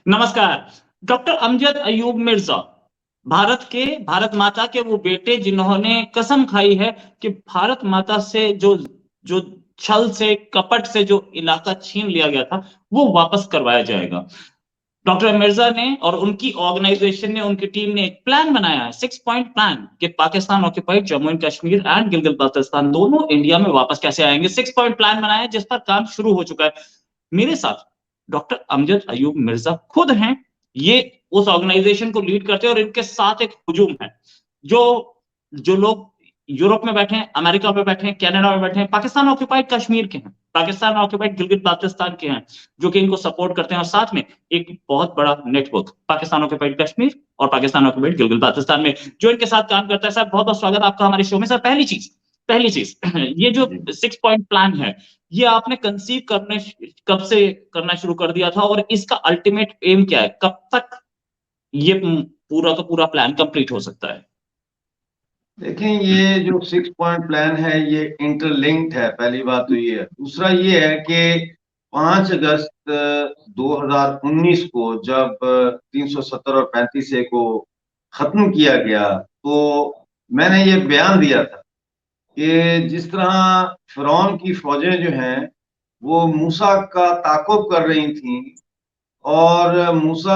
नमस्कार। डॉक्टर अमजद अयूब मिर्जा भारत माता के वो बेटे जिन्होंने कसम खाई है कि भारत माता से जो जो छल से कपट से जो इलाका छीन लिया गया था वो वापस करवाया जाएगा। डॉक्टर मिर्जा ने और उनकी ऑर्गेनाइजेशन ने, उनकी टीम ने एक प्लान बनाया है, 6 पॉइंट प्लान कि Pakistan occupied Jammu and Kashmir and Gilgit Baltistan दोनों इंडिया में वापस कैसे आएंगे। 6 पॉइंट प्लान बनाया है जिस पर काम शुरू हो चुका है। मेरे साथ डॉक्टर अमजद अयूब मिर्जा खुद हैं। ये उस ऑर्गेनाइजेशन को लीड करते हैं और इनके साथ एक हुजूम है। जो जो लोग यूरोप में बैठे हैं, अमेरिका में बैठे हैं, कनाडा में बैठे हैं, पाकिस्तान ऑक्युपाइड कश्मीर के हैं, पाकिस्तान ऑक्युपाइड गिलगित बाल्टिस्तान के हैं, जो कि इनको सपोर्ट करते हैं। और साथ में एक बहुत बड़ा नेटवर्क पाकिस्तान ऑक्युपाइड कश्मीर और पाकिस्तान ऑक्युपाइड गिलगित बाल्टिस्तान में जो इनके साथ काम करता है। सर, बहुत बहुत स्वागत आपका हमारे शो में। सर, पहली चीज ये जो 6 पॉइंट प्लान है, ये आपने कंसीव करने कब से करना शुरू कर दिया था और इसका अल्टीमेट एम क्या है? कब तक ये पूरा का पूरा प्लान कंप्लीट हो सकता है? देखें, ये जो 6 पॉइंट प्लान है ये इंटरलिंक्ड है। पहली बात तो ये है। दूसरा ये है कि 5 अगस्त 2019 को जब 370 और 35A को खत्म किया गया तो मैंने ये बयान दिया था कि जिस तरह फिरौन की फौजें जो हैं वो मूसा का ताक़ुब कर रही थी और मूसा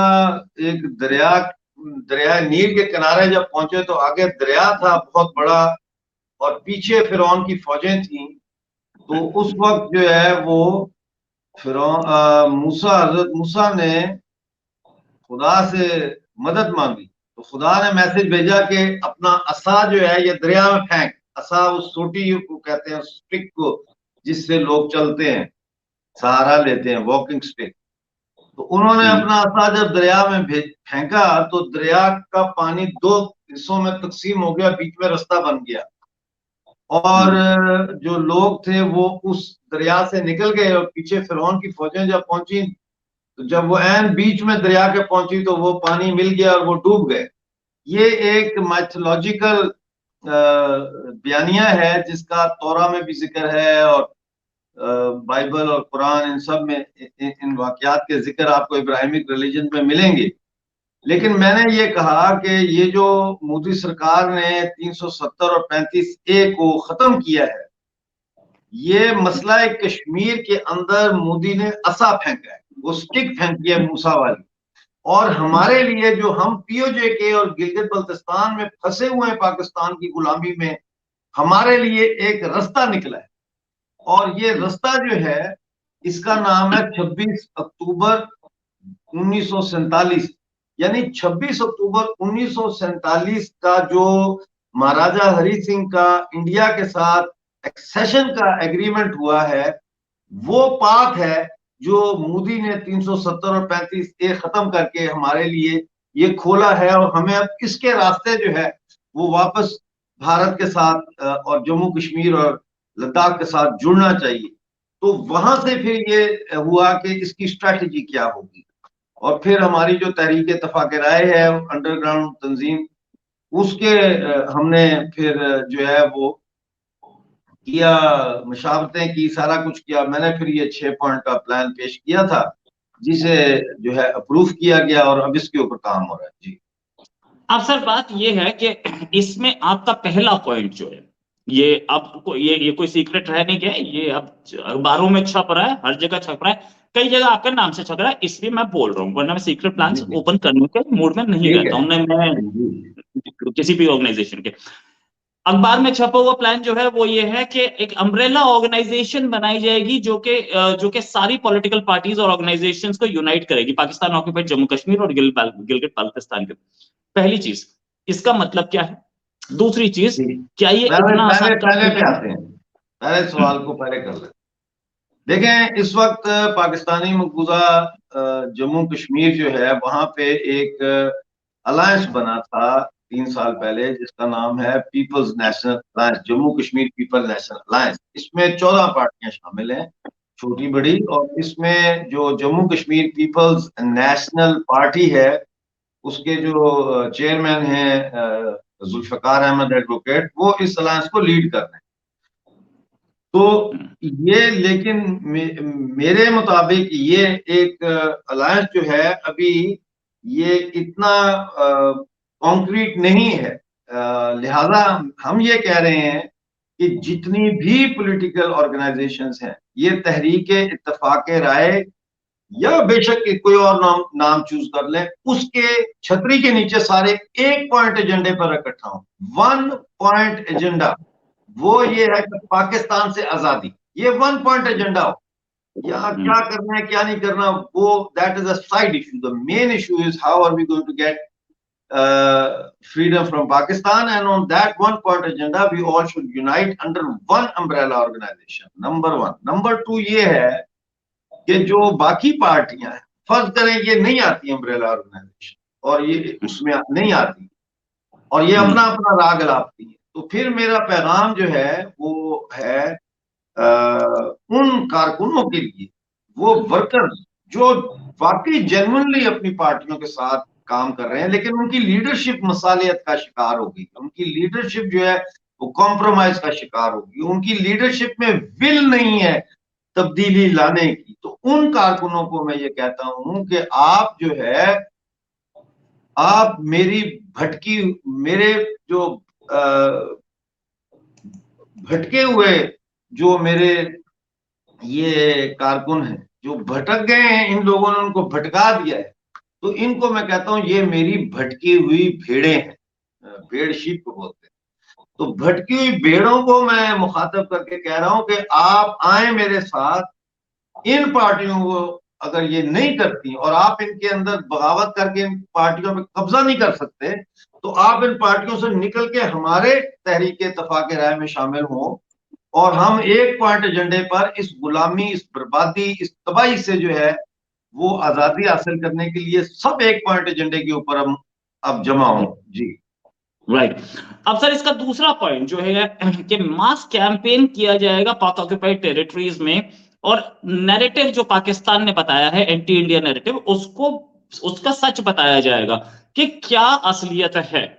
एक दरिया नील के किनारे जब पहुंचे तो आगे दरिया था बहुत बड़ा और पीछे फिरौन की फौजें थीं। तो उस वक्त जो है वो हजरत मूसा ने खुदा से मदद मांगी तो खुदा ने मैसेज भेजा कि अपना असा जो है ये दरिया में फेंक। असा उस सोटी को कहते हैं, स्टिक को जिससे लोग चलते हैं, सहारा लेते हैं, वॉकिंग स्टिक। तो उन्होंने अपना असा जब दरिया में फेंका तो दरिया का पानी 2 हिस्सों में तकसीम हो गया, बीच में रास्ता बन गया और जो लोग थे वो उस दरिया से निकल गए और पीछे फिरौन की फौजें जब पहुंची तो जब वो ऐन बीच में दरिया के पहुंची तो वो पानी मिल गया और वो डूब गए। ये एक माइथोलॉजिकल बयानिया है जिसका तौरा में भी जिक्र है और बाइबल और कुरान इन सब में इन वाकयात के जिक्र आपको इब्राहिमिक रिलीजन में मिलेंगे। लेकिन मैंने ये कहा कि ये जो मोदी सरकार ने 370 और 35A को खत्म किया है, ये मसला कश्मीर के अंदर मोदी ने असा फेंका है, वो स्टिक फेंकी है मूसा वाली। और हमारे लिए जो हम पीओजे के और गिलगित बल्तिस्तान में फंसे हुए हैं पाकिस्तान की गुलामी में, हमारे लिए एक रास्ता निकला है और ये रास्ता जो है इसका नाम है 26 अक्टूबर 1947। यानी 26 अक्टूबर 1947 का जो महाराजा हरि सिंह का इंडिया के साथ एक्सेशन का एग्रीमेंट हुआ है, वो पाथ है जो मोदी ने 370 और 35A खत्म करके हमारे लिए ये खोला है। और हमें अब इसके रास्ते जो है वो वापस भारत के साथ और जम्मू कश्मीर और लद्दाख के साथ जुड़ना चाहिए। तो वहां से फिर ये हुआ कि इसकी स्ट्रैटेजी क्या होगी और फिर हमारी जो तहरीक इत्तेफाक राय है अंडरग्राउंड तंजीम, उसके हमने फिर जो है वो किया, मशावरतें की, सारा कुछ किया। मैंने फिर ये 6 पॉइंट का प्लान पेश किया था जिसे जो है अप्रूव किया गया और अब इसके ऊपर काम हो रहा है। जी अब सर, बात ये है कि इसमें आपका पहला पॉइंट जो है, ये अब ये कोई सीक्रेट रह नहीं गया, ये अब अखबारों में छप रहा है, हर जगह छप रहा है, कई जगह आपका नाम से छप रहा है, इसलिए मैं बोल रहा हूँ, वरना मैं सीक्रेट प्लान्स जी ओपन करने के मूड में नहीं ठीक रहता है। हूँ मैं किसी भी ऑर्गेनाइजेशन के। अखबार में छपा हुआ प्लान जो है वो ये है कि एक अम्ब्रेला ऑर्गेनाइजेशन बनाई जाएगी जो कि सारी पॉलिटिकल पार्टीज और ऑर्गेनाइजेशंस को यूनाइट करेगी, पाकिस्तान ऑक्युपाइड जम्मू कश्मीर और गिलगित बाल्टिस्तान के। पहली चीज, इसका मतलब क्या है? दूसरी चीज, जी क्या ये पहले इतना पहले आसान काम पहले है? पे आते हैं, पहले सवाल को पहले कर लेते हैं। देखें, इस वक्त पाकिस्तानी मकबूजा जम्मू कश्मीर जो है वहां पे एक अलायंस बना था 3 साल पहले जिसका नाम है People's National Alliance, Jammu Kashmir People National Alliance. इसमें 14 पार्टियां शामिल हैं, छोटी बड़ी। और इसमें जो Jammu Kashmir People's National Party है उसके जो चेयरमैन हैं जुल्फकार अहमद एडवोकेट, वो इस अलायंस को लीड कर रहे हैं। तो ये लेकिन मेरे मुताबिक ये एक अलायंस जो है अभी ये इतना कॉन्क्रीट नहीं है। लिहाजा हम ये कह रहे हैं कि जितनी भी पॉलिटिकल ऑर्गेनाइजेशंस हैं ये तहरीक इत्तफाक राय या बेशक कि कोई और नाम चूज कर लें, उसके छतरी के नीचे सारे एक पॉइंट एजेंडे पर इकट्ठा हों। वन पॉइंट एजेंडा, वो ये है कि पाकिस्तान से आजादी, ये वन पॉइंट एजेंडा हो। यहाँ क्या करना है क्या नहीं करना, वो that is a side issue. The main issue is how are we going to get freedom from Pakistan, and on that one point agenda we all should unite under one umbrella organization. Number one. Number two ये है कि जो बाकी पार्टियां हैं, फर्ज करें ये नहीं आती अम्ब्रेला ऑर्गेनाइजेशन और ये उसमें नहीं आती और ये अपना अपना राग लापती है, तो फिर मेरा पैगाम जो है वो है उन कारकुनों के लिए, वो वर्कर्स जो वाकई जेन्युइनली अपनी पार्टियों के साथ काम कर रहे हैं लेकिन उनकी लीडरशिप मसालियत का शिकार हो गई, उनकी लीडरशिप जो है वो कॉम्प्रोमाइज का शिकार हो गई, उनकी लीडरशिप में विल नहीं है तब्दीली लाने की। तो उन कारकुनों को मैं ये कहता हूं कि आप जो है आप मेरे जो भटके हुए जो मेरे ये कारकुन हैं जो भटक गए हैं, इन लोगों ने उनको भटका दिया है, तो इनको मैं कहता हूं ये मेरी भटकी हुई भेड़ें हैं, भेड़ शीप को बोलते हैं। तो भटकी हुई भेड़ों को मैं मुखातब करके कह रहा हूं कि आप आए मेरे साथ, इन पार्टियों को अगर ये नहीं करती और आप इनके अंदर बगावत करके इन पार्टियों पे कब्जा नहीं कर सकते, तो आप इन पार्टियों से निकल के हमारे तहरीक इत्तफाक राय में शामिल हों और हम एक पॉइंट एजेंडे पर इस गुलामी, इस बर्बादी, इस तबाही से जो है वो आजादी हासिल करने के लिए सब एक पॉइंट एजेंडे के ऊपर हम अब जमा हों। जी राइट। अब सर इसका दूसरा पॉइंट जो है कि मास कैंपेन किया जाएगा पाक ऑक्युपाइड टेरिटरीज में, और नैरेटिव जो पाकिस्तान ने बताया है एंटी इंडिया नैरेटिव, उसका सच बताया जाएगा कि क्या असलियत है।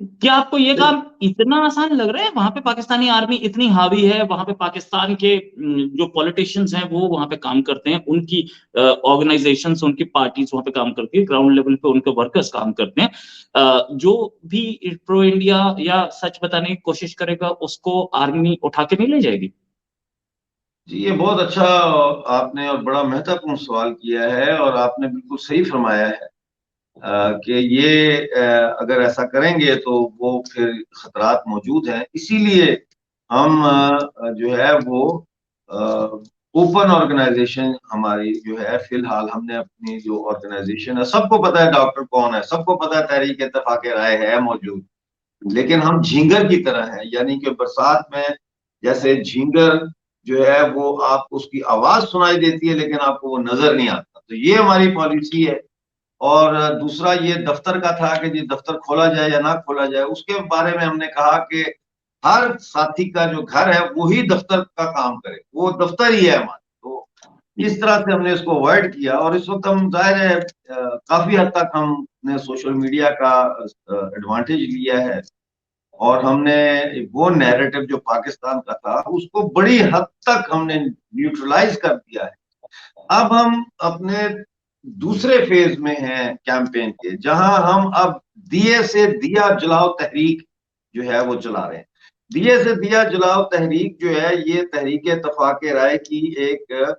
क्या आपको ये काम इतना आसान लग रहा है? वहां पे पाकिस्तानी आर्मी इतनी हावी है, वहां पे पाकिस्तान के जो पॉलिटिशियंस हैं वो वहां पे काम करते हैं, उनकी ऑर्गेनाइजेशंस, उनकी पार्टीज वहां पे काम करती है, ग्राउंड लेवल पे उनके वर्कर्स काम करते हैं। जो भी प्रो इंडिया या सच बताने की कोशिश करेगा उसको आर्मी उठा के नहीं ले जाएगी? जी, ये बहुत अच्छा आपने और बड़ा महत्वपूर्ण सवाल किया है और आपने बिल्कुल सही फरमाया है कि ये अगर ऐसा करेंगे तो वो फिर खतरात मौजूद हैं। इसीलिए हम जो है वो ओपन ऑर्गेनाइजेशन हमारी जो है, फिलहाल हमने अपनी जो ऑर्गेनाइजेशन है, सबको पता है डॉक्टर कौन है, सबको पता है तहरीक इत्तफाक राय है मौजूद, लेकिन हम झींगर की तरह हैं, यानी कि बरसात में जैसे झींगर जो है वो आप उसकी आवाज सुनाई देती है लेकिन आपको वो नजर नहीं आता। तो ये हमारी पॉलिसी है। और दूसरा ये दफ्तर का था कि जी दफ्तर खोला जाए या ना खोला जाए, उसके बारे में हमने कहा कि हर साथी का जो घर है वही दफ्तर का काम करे, वो दफ्तर ही है हमारा। तो इस तरह से हमने इसको अवॉइड किया और इस वक्त हम जाहिर है काफी हद तक हमने सोशल मीडिया का एडवांटेज लिया है और हमने वो नैरेटिव जो पाकिस्तान का था उसको बड़ी हद तक हमने न्यूट्रलाइज कर दिया है। अब हम अपने दूसरे फेज में हैं कैंपेन के, जहां हम अब दिए से दिया जलाओ तहरीक जो है वो चला रहे हैं। दिए से दिया जलाओ तहरीक जो है ये तहरीक इत्तफाक राय की एक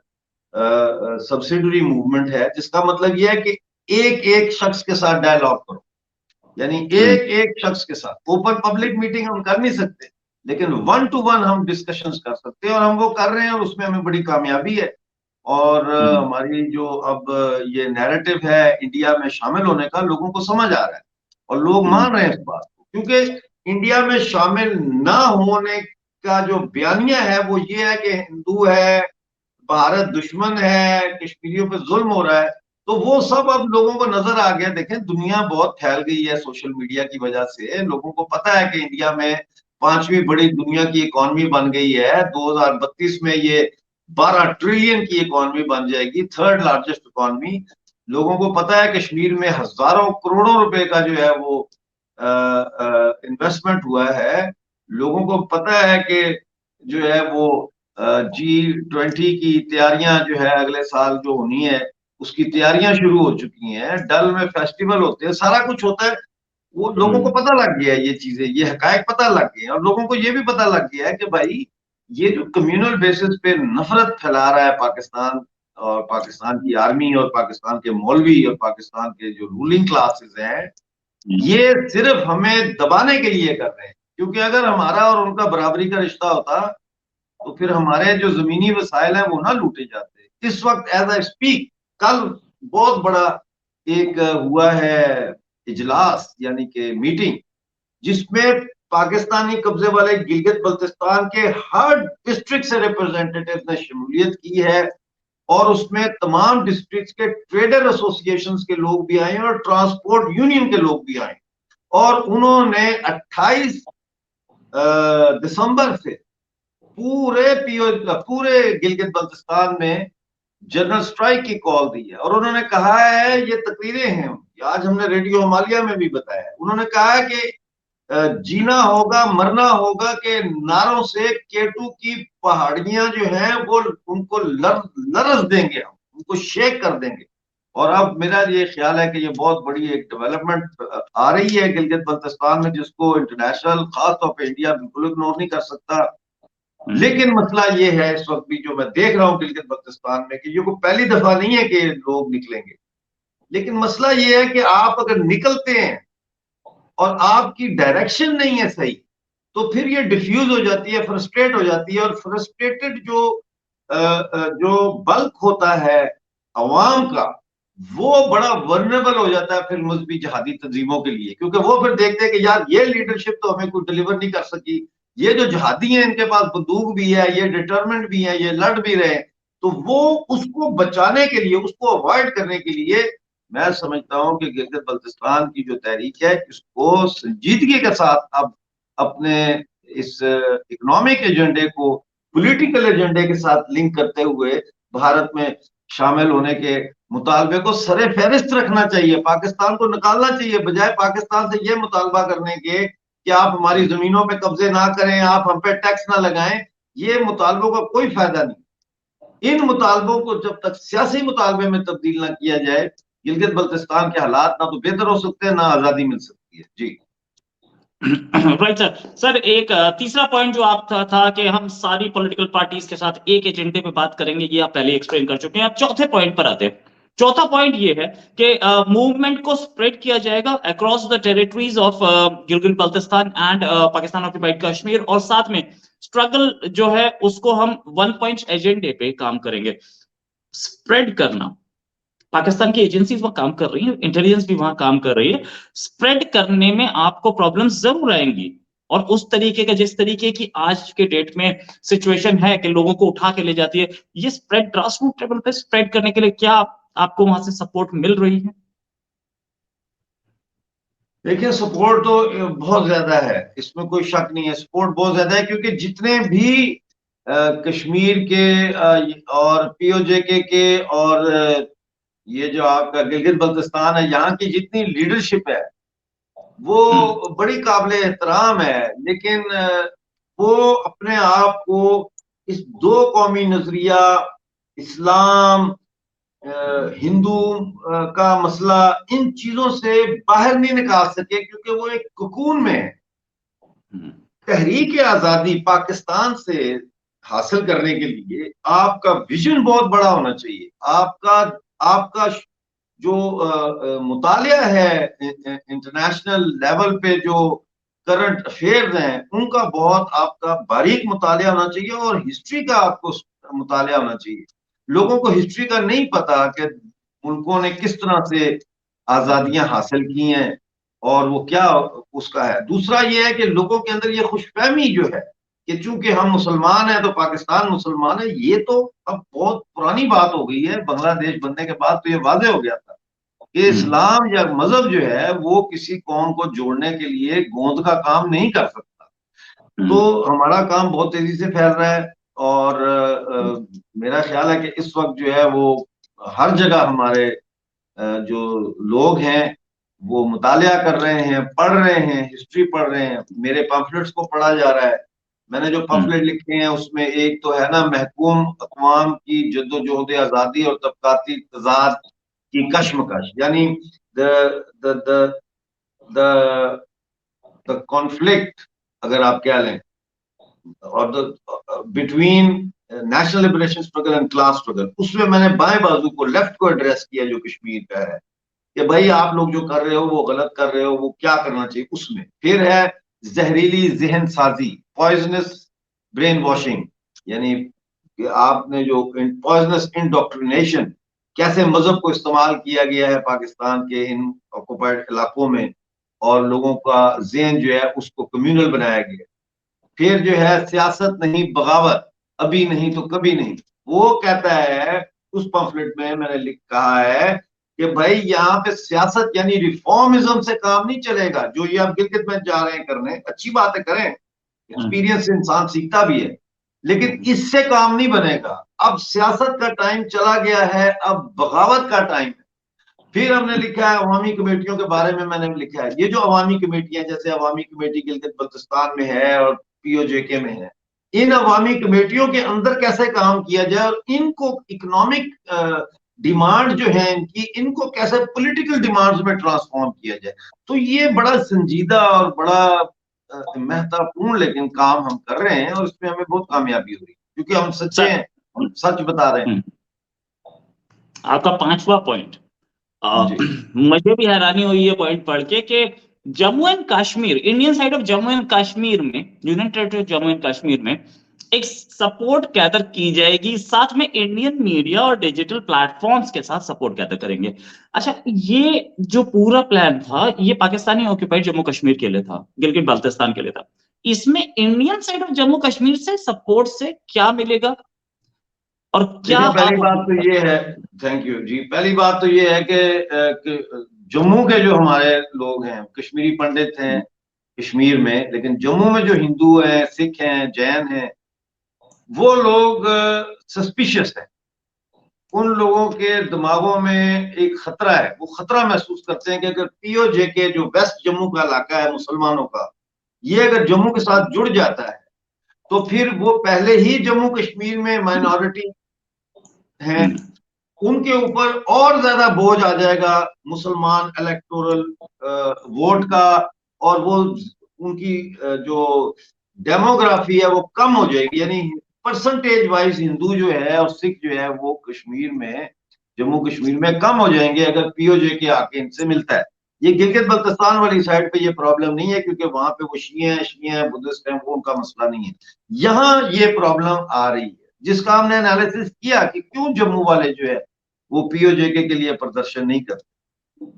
सब्सिडरी मूवमेंट है, जिसका मतलब ये है कि एक एक शख्स के साथ डायलॉग करो, यानी एक एक शख्स के साथ। ओपन पब्लिक मीटिंग हम कर नहीं सकते लेकिन वन टू वन हम डिस्कशंस कर सकते हैं और हम वो कर रहे हैं और उसमें हमें बड़ी कामयाबी है। और हमारी जो अब ये नैरेटिव है इंडिया में शामिल होने का, लोगों को समझ आ रहा है और लोग मान रहे हैं इस बात को, क्योंकि इंडिया में शामिल ना होने का जो बयानिया है वो ये है कि हिंदू है, भारत दुश्मन है, कश्मीरियों पे जुल्म हो रहा है। तो वो सब अब लोगों को नजर आ गया। देखें दुनिया बहुत फैल गई है सोशल मीडिया की वजह से, लोगों को पता है कि इंडिया में पांचवी बड़ी दुनिया की इकॉनमी बन गई है, 2032 में ये 12 ट्रिलियन की इकॉनमी बन जाएगी, थर्ड लार्जेस्ट इकॉनमी। लोगों को पता है कश्मीर में हजारों करोड़ों रुपए का जो है वो इन्वेस्टमेंट हुआ है। लोगों को पता है कि जो है वो G20 की तैयारियां जो है अगले साल जो होनी है उसकी तैयारियां शुरू हो चुकी हैं। डल में फेस्टिवल होते हैं, सारा कुछ होता है। वो लोगों को पता लग गया है, ये चीजें, ये हकायक पता लग गए हैं, और लोगों को ये भी पता लग गया है कि भाई ये जो कम्युनल बेसिस पे नफरत फैला रहा है पाकिस्तान, और पाकिस्तान की आर्मी और पाकिस्तान के मौलवी और पाकिस्तान के जो रूलिंग क्लासेस हैं, ये सिर्फ हमें दबाने के लिए कर रहे हैं। क्योंकि अगर हमारा और उनका बराबरी का रिश्ता होता तो फिर हमारे जो जमीनी वसाइल हैं वो ना लूटे जाते। इस वक्त एज आई स्पीक, कल बहुत बड़ा एक हुआ है इजलास, यानी कि मीटिंग, जिसमें पाकिस्तानी कब्जे वाले गिलगित बल्तिस्तान के हर डिस्ट्रिक्ट से रिप्रेजेंटेटिव ने शमूलियत की है, और उसमें तमाम डिस्ट्रिक्ट के ट्रेडर एसोसिएशन के लोग भी आए और ट्रांसपोर्ट यूनियन के लोग भी आए, और उन्होंने 28 दिसंबर से पूरे गिलगित बल्तिस्तान में जनरल स्ट्राइक की कॉल दी है। और उन्होंने कहा है, ये तकरीरें हैं, आज हमने रेडियो हिमालय में भी बताया, उन्होंने कहा है कि जीना होगा मरना होगा के नारों से केटू की पहाड़ियां जो हैं वो उनको लरस देंगे, हम उनको शेक कर देंगे। और अब मेरा ये ख्याल है कि ये बहुत बड़ी एक डेवलपमेंट आ रही है गिलगित बल्तिस्तान में, जिसको इंटरनेशनल खास तौर पे इंडिया बिल्कुल इग्नोर नहीं कर सकता। लेकिन मसला ये है इस वक्त भी जो मैं देख रहा हूँ गिलगित बल्तिस्तान में, कि ये कोई पहली दफा नहीं है कि लोग निकलेंगे, लेकिन मसला ये है कि आप अगर निकलते हैं और आपकी डायरेक्शन नहीं है सही, तो फिर ये डिफ्यूज हो जाती है, फ्रस्ट्रेट हो जाती है, और फ्रस्ट्रेटेड जो बल्क होता है अवाम का, वो बड़ा वर्नेबल हो जाता है फिर मुस्बी जहादी तंजीमों के लिए। क्योंकि वो फिर देखते हैं कि यार ये लीडरशिप तो हमें कुछ डिलीवर नहीं कर सकी, ये जो जहादी हैं इनके पास बंदूक भी है, ये डिटरमेंट भी है, ये लड़ भी रहे हैं, तो वो उसको बचाने के लिए, उसको अवॉइड करने के लिए, मैं समझता हूं कि गिलगित बल्तिस्तान की जो तहरीक है इसको संजीदगी के साथ अब अपने इस इकोनॉमिक एजेंडे को पॉलिटिकल एजेंडे के साथ लिंक करते हुए भारत में शामिल होने के मुतालबे को सरे फहरिस्त रखना चाहिए। पाकिस्तान को निकालना चाहिए, बजाय पाकिस्तान से यह मुतालबा करने के कि आप हमारी जमीनों पे कब्जे ना करें, आप हम पे टैक्स ना लगाएं। ये मुतालबों का कोई फायदा नहीं। इन मुतालबों को जब तक सियासी मुतालबे में तब्दील ना किया जाए, गिलगित बल्तिस्तान के हालात ना तो बेहतर हो सकते हैं, ना आजादी मिल सकती है। जी राइट सर। सर एक तीसरा पॉइंट जो आप था कि हम सारी पॉलिटिकल पार्टीज के साथ एक एजेंडे पे बात करेंगे, ये आप पहले एक्सप्लेन कर चुके हैं। आप चौथे पॉइंट पर आते हैं। चौथा पॉइंट ये है कि मूवमेंट को स्प्रेड किया जाएगा across the territories of Gilgit Baltistan and Pakistan occupied Kashmir, और साथ में स्ट्रगल जो है उसको हम वन पॉइंट एजेंडे पे काम करेंगे। स्प्रेड करना, पाकिस्तान की एजेंसीज वहां काम कर रही है, इंटेलिजेंस भी वहां काम कर रही है। स्प्रेड करने में आपको प्रॉब्लम्स जरूर आएंगी, और उस तरीके का, जिस तरीके की आज के डेट में सिचुएशन है कि लोगों को उठा के ले जाती है, ये स्प्रेड ग्रास रूट लेवल पे स्प्रेड करने के लिए क्या आपको वहां से सपोर्ट मिल रही है? देखिए, सपोर्ट तो बहुत ज्यादा है, इसमें कोई शक नहीं है, सपोर्ट बहुत ज्यादा है। क्योंकि जितने भी कश्मीर के और पीओजेके के और ये जो आपका गिलगित बल्तिस्तान है, यहाँ की जितनी लीडरशिप है वो बड़ी काबिल एहतराम है। लेकिन वो अपने आप को इस दो कौमी नजरिया, इस्लाम, हिंदू का मसला, इन चीजों से बाहर नहीं निकाल सके, क्योंकि वो एक कुकून में है। तहरीक आजादी पाकिस्तान से हासिल करने के लिए आपका विजन बहुत बड़ा होना चाहिए। आपका आपका जो मुतालिया है इंटरनेशनल लेवल पे, जो करंट अफेयर्स हैं उनका बहुत आपका बारीक मुतालिया होना चाहिए, और हिस्ट्री का आपको मुतालिया होना चाहिए। लोगों को हिस्ट्री का नहीं पता कि मुल्कों ने किस तरह से आजादियां हासिल की हैं और वो क्या उसका है। दूसरा ये है कि लोगों के अंदर ये खुशफहमी जो है कि चूंकि हम मुसलमान हैं तो पाकिस्तान मुसलमान है, ये तो अब बहुत पुरानी बात हो गई है। बांग्लादेश बनने के बाद तो ये वाजे हो गया था कि इस्लाम या मजहब जो है वो किसी कौम को जोड़ने के लिए गोंद का काम नहीं कर सकता। तो हमारा काम बहुत तेजी से फैल रहा है, और मेरा ख्याल है कि इस वक्त जो है वो हर जगह हमारे जो लोग हैं वो मुतालिया कर रहे हैं, पढ़ रहे हैं, हिस्ट्री पढ़ रहे हैं, मेरे पैम्फलेट्स को पढ़ा जा रहा है। मैंने जो पम्फलेट लिखे हैं उसमें एक तो है ना, महकूम अक़वाम की जद्दोजहद आज़ादी और तबकाती तज़ाद की कश्मकश, यानी the the the the the conflict, अगर आप क्या लें, और the between national liberation struggle and class struggle, उसमें मैंने बाएं बाजू को, लेफ्ट को एड्रेस किया जो कश्मीर का है, कि भाई आप लोग जो कर रहे हो वो गलत कर रहे हो, वो क्या करना चाहिए उसमें। फिर है जहरीली जहन साजी, पॉइजनस ब्रेन वॉशिंग, यानी कि आपने जो पॉइजनस इंडोक्ट्रिनेशन, कैसे मजहब को इस्तेमाल किया गया है पाकिस्तान के इन ऑक्युपाइड इलाकों में, और लोगों का जहन जो है उसको कम्युनल बनाया गया। फिर जो है सियासत नहीं बगावत, अभी नहीं तो कभी नहीं, वो कहता है उस पम्फलेट में, मैंने लिख कहा है कि भाई यहाँ पे सियासत यानी रिफॉर्मिज्म से काम नहीं चलेगा। जो ये आप गिलगित में जा रहे हैं करने, अच्छी बात है, करें, एक्सपीरियंस से इंसान सीखता भी है, लेकिन इससे काम नहीं बनेगा। अब सियासत का टाइम चला गया है, अब बगावत का टाइम है। फिर हमने लिखा है अवामी कमेटियों के बारे में, मैंने लिखा है ये जो अवामी कमेटियां, जैसे अवामी कमेटी गिलगित बल्तिस्तान में है और पीओजेके में है, इन अवामी कमेटियों के अंदर कैसे काम किया जाए और इनको इकोनॉमिक डिमांड जो है इनकी, इनको कैसे पॉलिटिकल डिमांड्स में ट्रांसफॉर्म किया जाए। तो ये बड़ा संजीदा और बड़ा महत्वपूर्ण लेकिन काम हम कर रहे हैं, और इसमें हमें बहुत कामयाबी हो रही है, क्योंकि हम सच्चे हैं, हम सच बता रहे हैं। आपका 5वां पॉइंट, जी मुझे भी हैरानी हुई ये पॉइंट पढ़ के कि Jammu and Kashmir, Indian side of Jammu and Kashmir में, union territory of Jammu and Kashmir में एक सपोर्ट गैदर की जाएगी, साथ में इंडियन मीडिया और डिजिटल प्लेटफॉर्म्स के साथ सपोर्ट गैदर करेंगे। अच्छा, ये जो पूरा प्लान था ये पाकिस्तानी ऑक्यूपाइड जम्मू कश्मीर के लिए था, गिलगित बाल्टिस्तान के लिए था। इसमें Indian side of Jammu Kashmir से सपोर्ट से क्या मिलेगा और क्या देखिए, पहली आप बात तो ये है, थैंक यू जी, पहली बात तो ये है कि जम्मू के जो हमारे लोग हैं, कश्मीरी पंडित हैं कश्मीर में, लेकिन जम्मू में जो हिंदू हैं, सिख हैं, जैन हैं, वो लोग सस्पिशियस हैं। उन लोगों के दिमागों में एक खतरा है, वो खतरा महसूस करते हैं कि अगर पीओजेके जो वेस्ट जम्मू का इलाका है मुसलमानों का, ये अगर जम्मू के साथ जुड़ जाता है तो फिर वो पहले ही जम्मू कश्मीर में माइनॉरिटी हैं, उनके ऊपर और ज्यादा बोझ आ जाएगा मुसलमान इलेक्टोरल वोट का, और वो उनकी जो डेमोग्राफी है वो कम हो जाएगी, यानी परसेंटेज वाइज हिंदू जो है और सिख जो है वो कश्मीर में, जम्मू कश्मीर में कम हो जाएंगे अगर पीओजे के आके इनसे मिलता है। ये गिलगित बल्तिस्तान वाली साइड पे ये प्रॉब्लम नहीं है, क्योंकि वहां पे वो शिया हैं, बुद्धिस्ट हैं, वो उनका मसला नहीं है। यहाँ ये प्रॉब्लम आ रही है, जिसका हमने एनालिसिस किया कि क्यों जम्मू वाले जो है वो पीओजेके के लिए प्रदर्शन नहीं करते।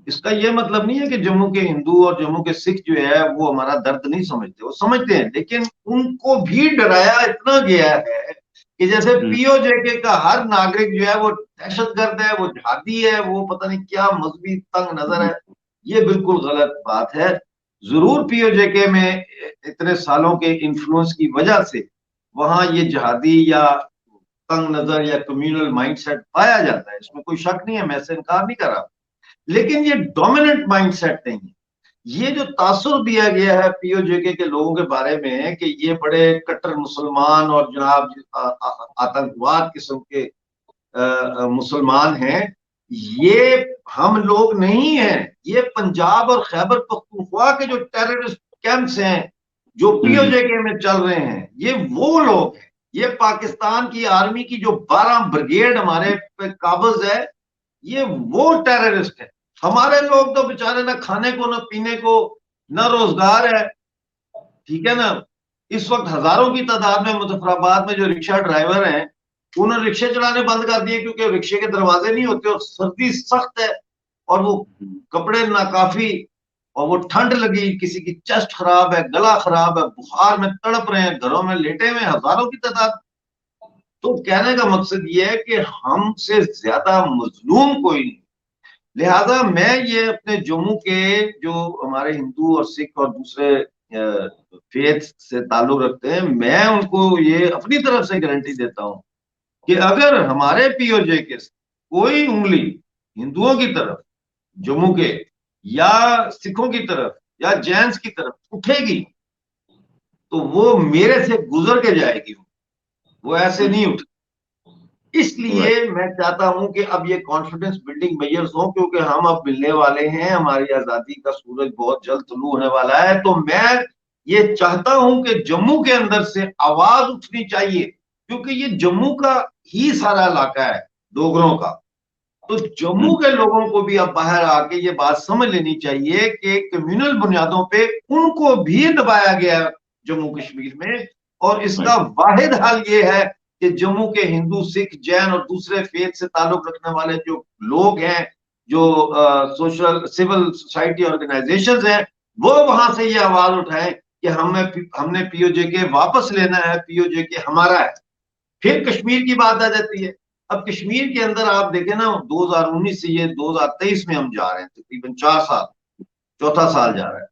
इसका ये मतलब नहीं है कि जम्मू के हिंदू और जम्मू के सिख जो है वो हमारा दर्द नहीं समझते, वो समझते हैं, लेकिन उनको भी डराया इतना गया है कि जैसे पीओजेके का हर नागरिक जो है वो दहशतगर्द है, वो जिहादी है, वो पता नहीं क्या मजहबी तंग नजर है। ये बिल्कुल गलत बात है। जरूर पीओजेके में इतने सालों के इन्फ्लुएंस की वजह से वहां ये जिहादी या तंग नजर या कम्युनल माइंडसेट पाया जाता है, इसमें कोई शक नहीं है, मैं इससे इनकार नहीं कर रहा, लेकिन ये डोमिनेंट माइंडसेट नहीं है। ये जो तासुर दिया गया है पीओजेके के लोगों के बारे में कि ये बड़े कट्टर मुसलमान और जनाब आतंकवाद किस्म के मुसलमान हैं, ये हम लोग नहीं हैं। ये पंजाब और खैबर पख्तूनख्वा के जो टेररिस्ट कैंप्स हैं जो पीओजेके में चल रहे हैं, ये वो लोग हैं। ये पाकिस्तान की आर्मी की जो 12 ब्रिगेड हमारे पे काबज है, ये वो टेररिस्ट है। हमारे लोग तो बेचारे ना खाने को, ना पीने को, ना रोजगार है, ठीक है ना। इस वक्त हजारों की तादाद में मुजफ्फराबाद में जो रिक्शा ड्राइवर हैं, उन्होंने रिक्शे चलाने बंद कर दिए, क्योंकि रिक्शे के दरवाजे नहीं होते और सर्दी सख्त है, और वो कपड़े नाकाफी, और वो ठंड लगी, किसी की चेस्ट खराब है, गला खराब है, बुखार में तड़प रहे हैं, घरों में लेटे हुए हजारों की तादाद। तो कहने का मकसद ये है कि हमसे ज्यादा मजलूम कोई नहीं। लिहाजा मैं ये अपने जम्मू के जो हमारे हिंदू और सिख और दूसरे फेथ से ताल्लुक रखते हैं, मैं उनको ये अपनी तरफ से गारंटी देता हूं कि अगर हमारे पीओजे के कोई उंगली हिंदुओं की तरफ जम्मू के, या सिखों की तरफ, या जैन्स की तरफ उठेगी, तो वो मेरे से गुजर के जाएगी, वो ऐसे नहीं उठ। इसलिए मैं चाहता हूं कि अब ये कॉन्फिडेंस बिल्डिंग मेजर्स हो, क्योंकि हम अब मिलने वाले हैं, हमारी आजादी का सूरज बहुत जल्द तुलू होने वाला है। तो मैं ये चाहता हूं कि जम्मू के अंदर से आवाज उठनी चाहिए, क्योंकि ये जम्मू का ही सारा इलाका है डोगरों का। तो जम्मू के लोगों को भी अब बाहर आके ये बात समझ लेनी चाहिए कि कम्युनल बुनियादों पे उनको भी दबाया गया जम्मू कश्मीर में, और इसका वाहिद हल ये है कि जम्मू के हिंदू, सिख, जैन और दूसरे फेथ से ताल्लुक रखने वाले जो लोग हैं, जो सोशल सिविल सोसाइटी ऑर्गेनाइजेशंस हैं, वो वहां से ये आवाज उठाएं कि हमने पीओजे वापस लेना है, पीओजे हमारा है। फिर कश्मीर की बात आ जाती है। अब कश्मीर के अंदर आप देखें ना, 2019 से ये 2023 में हम जा रहे हैं, तकरीबन 4 साल, चौथा साल जा रहा है।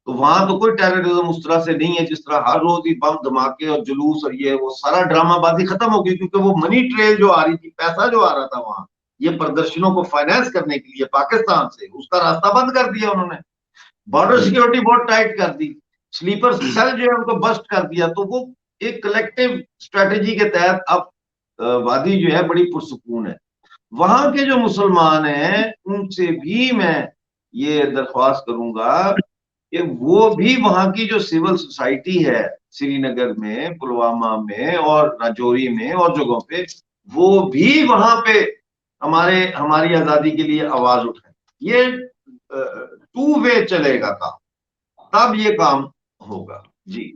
तो वहां तो कोई टेररिज्म उस तरह से नहीं है जिस तरह हर रोज ही बम धमाके और जुलूस और ये वो सारा ड्रामाबाजी खत्म हो गई, क्योंकि वो मनी ट्रेल जो आ रही थी, पैसा जो आ रहा था वहां ये प्रदर्शनों को फाइनेंस करने के लिए पाकिस्तान से, उसका रास्ता बंद कर दिया उन्होंने। बॉर्डर सिक्योरिटी बहुत टाइट कर दी, स्लीपर सेल जो है उनको बस्ट कर दिया। तो वो एक कलेक्टिव स्ट्रेटेजी के तहत अब वादी जो है बड़ी पुरसुकून है। वहां के जो मुसलमान हैं उनसे भी मैं ये दरख्वास्त करूंगा कि वो भी वहां की जो सिविल सोसाइटी है श्रीनगर में, पुलवामा में और राजौरी में और जगहों पे, वो भी वहां पे हमारी आजादी के लिए आवाज उठाए। ये टू वे चलेगा काम, तब ये काम होगा जी।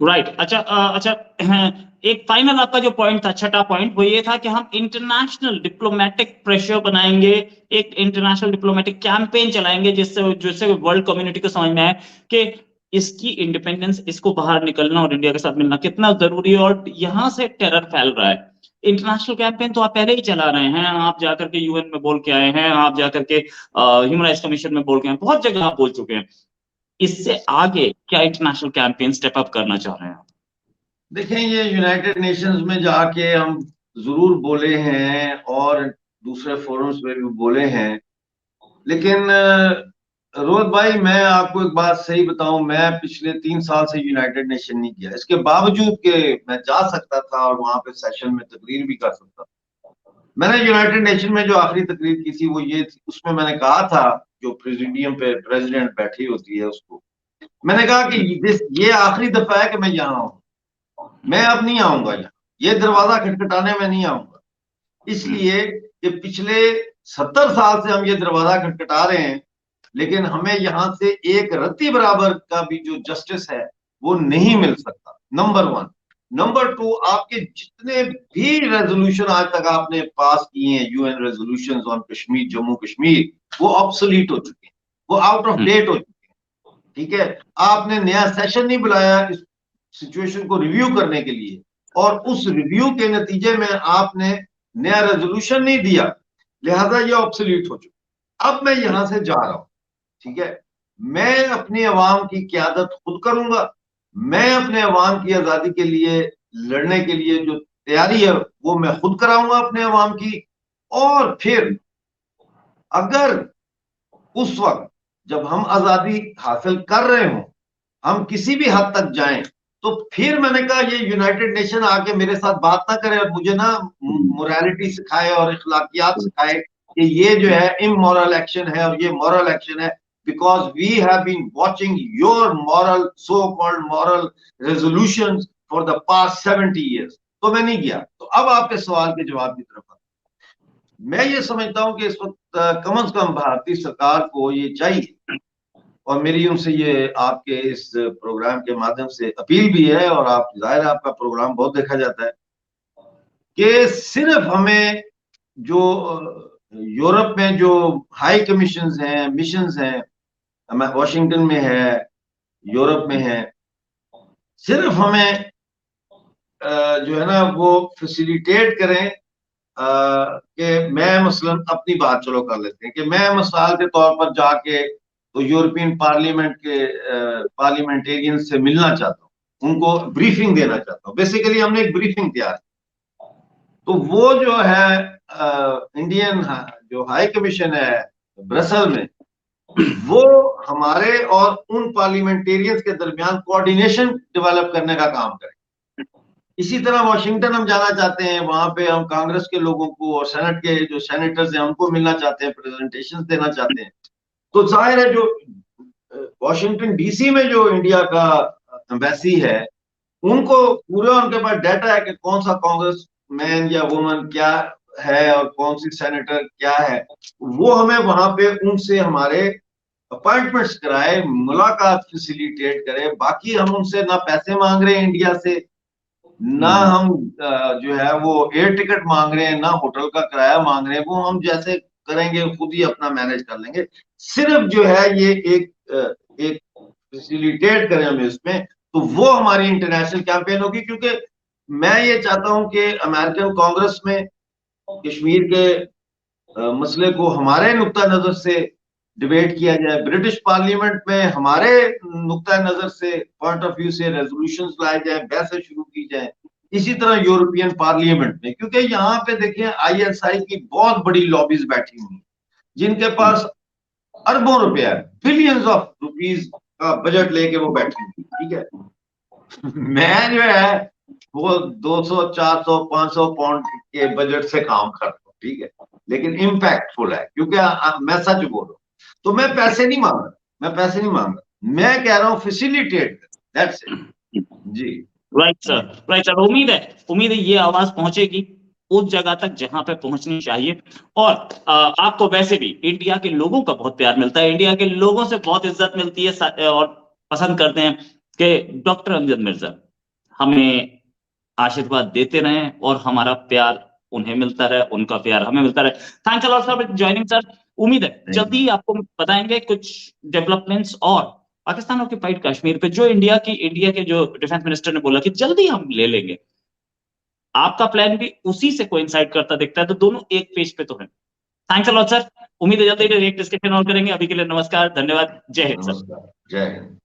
राइट। अच्छा अच्छा, एक फाइनल आपका जो पॉइंट था, छठा पॉइंट, वो ये था कि हम इंटरनेशनल डिप्लोमेटिक प्रेशर बनाएंगे, एक इंटरनेशनल डिप्लोमेटिक कैंपेन चलाएंगे जिससे जिससे वर्ल्ड कम्युनिटी को समझ में आए कि इसकी इंडिपेंडेंस, इसको बाहर निकलना और इंडिया के साथ मिलना कितना जरूरी है, और यहां से टेरर फैल रहा है। इंटरनेशनल कैंपेन तो आप पहले ही चला रहे हैं, आप जाकर के यूएन में बोल के आए हैं, आप जाकर के ह्यूमन राइट्स कमीशन में बोल के आए हैं, बहुत जगह आप बोल चुके हैं। इससे आगे क्या इंटरनेशनल कैंपेन स्टेप अप करना चाह रहे हैं? देखें, ये यूनाइटेड नेशंस में जाके हम जरूर बोले हैं और दूसरे फोरम्स में भी बोले हैं, लेकिन रोहित भाई मैं आपको एक बात सही बताऊं, मैं पिछले 3 साल से यूनाइटेड नेशन नहीं किया, इसके बावजूद कि मैं जा सकता था और वहां पे सेशन में तकरीर भी कर सकता था। मैंने यूनाइटेड नेशन में जो आखिरी तकरीर की थी वो ये थी, उसमें मैंने कहा था, जो प्रेसिडियम पे प्रेसिडेंट बैठी होती है उसको मैंने कहा कि ये आखिरी दफा है कि मैं यहाँ हूं, मैं अब नहीं आऊंगा यहाँ, ये दरवाजा खटखटाने में नहीं आऊंगा। इसलिए कि पिछले 70 साल से हम ये दरवाजा खटखटा रहे हैं, लेकिन हमें यहां से एक रत्ती बराबर का भी जो जस्टिस है वो नहीं मिल सकता, नंबर 1। नंबर 2, आपके जितने भी रेजोल्यूशन आज तक आपने पास किए हैं, UN resolutions on Kashmir, Jammu Kashmir, वो ऑब्सोलीट हो चुके हैं, वो आउट ऑफ डेट हो चुके हैं। ठीक है, आपने नया सेशन नहीं बुलाया इस सिचुएशन को रिव्यू करने के लिए, और उस रिव्यू के नतीजे में आपने नया रेजोल्यूशन नहीं दिया, लिहाजा ये ऑब्सोलीट हो चुका। अब मैं यहां से जा रहा हूं, ठीक है, मैं अपनी अवाम की क्यादत खुद करूंगा, मैं अपने अवाम की आजादी के लिए लड़ने के लिए जो तैयारी है वो मैं खुद कराऊंगा अपने अवाम की। और फिर अगर उस वक्त जब हम आजादी हासिल कर रहे हो, हम किसी भी हद तक जाएं, तो फिर मैंने कहा ये यूनाइटेड नेशन आके मेरे साथ बात ना करे और मुझे ना मोरालिटी सिखाए और इखलाकियात सिखाए कि ये जो है इमोरल एक्शन है और ये मॉरल एक्शन है, because we have been watching your moral, so called moral resolutions for the past 70 years. तो मैं नहीं गया। तो अब आपके सवाल के जवाब की तरफ मैं ये समझता हूं कि इस वक्त कम से कम भारतीय सरकार को ये चाहिए, और मेरी उनसे ये आपके इस प्रोग्राम के माध्यम से अपील भी है, और आप जाहिर है आपका प्रोग्राम बहुत देखा जाता है, कि सिर्फ हमें जो यूरोप में जो हाई कमीशंस हैं, मिशंस हैं, वॉशिंगटन में है, यूरोप में है, सिर्फ हमें जो है ना वो फैसिलिटेट करें कि मैं मसलन अपनी बात चलो कर लेते हैं कि मैं मिसाल के तौर पर जाके तो यूरोपियन पार्लियामेंट के पार्लियामेंटेरियन से मिलना चाहता हूँ, उनको ब्रीफिंग देना चाहता हूँ। बेसिकली हमने एक ब्रीफिंग तैयार की, तो वो जो है इंडियन जो हाई कमीशन है ब्रसल में, वो हमारे और उन पार्लियामेंटेरियंस के दरमियान कोऑर्डिनेशन डेवलप करने का काम करें। इसी तरह वॉशिंगटन हम जाना चाहते हैं, वहां पे हम कांग्रेस के लोगों को और सेनेट के जो सेनेटर्स हैं उनको मिलना चाहते हैं, प्रेजेंटेशन देना चाहते हैं। तो जाहिर है जो वॉशिंगटन डीसी में जो इंडिया का एम्बेसी है, उनको पूरा उनके पास डाटा है कि कौन सा कांग्रेस मैन या वुमन क्या है और कौन सी सेनेटर क्या है। वो हमें वहां पे उनसे हमारे अपॉइंटमेंट्स कराए, मुलाकात फैसिलिटेट करे। बाकी हम उनसे ना पैसे मांग रहे हैं इंडिया से, ना हम जो है वो एयर टिकट मांग रहे हैं, ना होटल का किराया मांग रहे हैं। वो हम जैसे करेंगे खुद ही अपना मैनेज कर लेंगे। सिर्फ जो है ये एक फैसिलिटेट करें हमें इसमें, तो वो हमारी इंटरनेशनल कैंपेन होगी। क्योंकि मैं ये चाहता हूं कि अमेरिकन कांग्रेस में कश्मीर के मसले को हमारे नुक्ता नजर से डिबेट किया जाए, ब्रिटिश पार्लियामेंट में हमारे नुक्ता नजर से पॉइंट ऑफ व्यू से रेजोल्यूशंस लाए जाए, बहसें शुरू की जाए। इसी तरह यूरोपियन पार्लियामेंट में, क्योंकि यहाँ पे देखिए आईएसआई की बहुत बड़ी लॉबीज बैठी हुई, जिनके पास अरबों रुपया, बिलियंस ऑफ रुपीज का बजट लेके वो बैठी हुई, ठीक है। मैं जो है वो 200, 400, 500 पाउंड के बजट से काम करता हूँ, ठीक है, लेकिन इम्पैक्टफुल है, क्योंकि मैं सच बोल रहा हूँ। तो मैं पैसे नहीं मांग रहा, मैं पैसे नहीं मांग रहा, मैं कह रहा हूँ फैसिलिटेट, दैट्स इट। जी राइट सर, राइट सर। उम्मीद है ये आवाज पहुंचेगी उस जगह तक जहां पे पहुंचनी चाहिए। और आपको वैसे भी इंडिया के लोगों का बहुत प्यार मिलता है, इंडिया के लोगों से बहुत इज्जत मिलती है और पसंद करते हैं कि डॉक्टर अमजद मिर्जा हमें आशीर्वाद देते रहें और हमारा प्यार उन्हें मिलता रहे, उनका प्यार हमें मिलता रहे। Thanks a lot for joining sir. उम्मीद है जल्दी ही आपको बताएंगे कुछ डेवलपमेंट्स और पाकिस्तान ऑक्यूपाइड कश्मीर पे जो इंडिया के जो डिफेंस मिनिस्टर ने बोला कि जल्दी हम ले लेंगे, आपका प्लान भी उसी से कोइंसाइड करता दिखता है, तो दोनों एक पेज पे तो है। Thanks a lot sir. उम्मीद है जल्दी एक डिस्कशन और करेंगे। अभी के लिए नमस्कार, धन्यवाद, जय हिंद सर। नमस्कार, जय हिंद।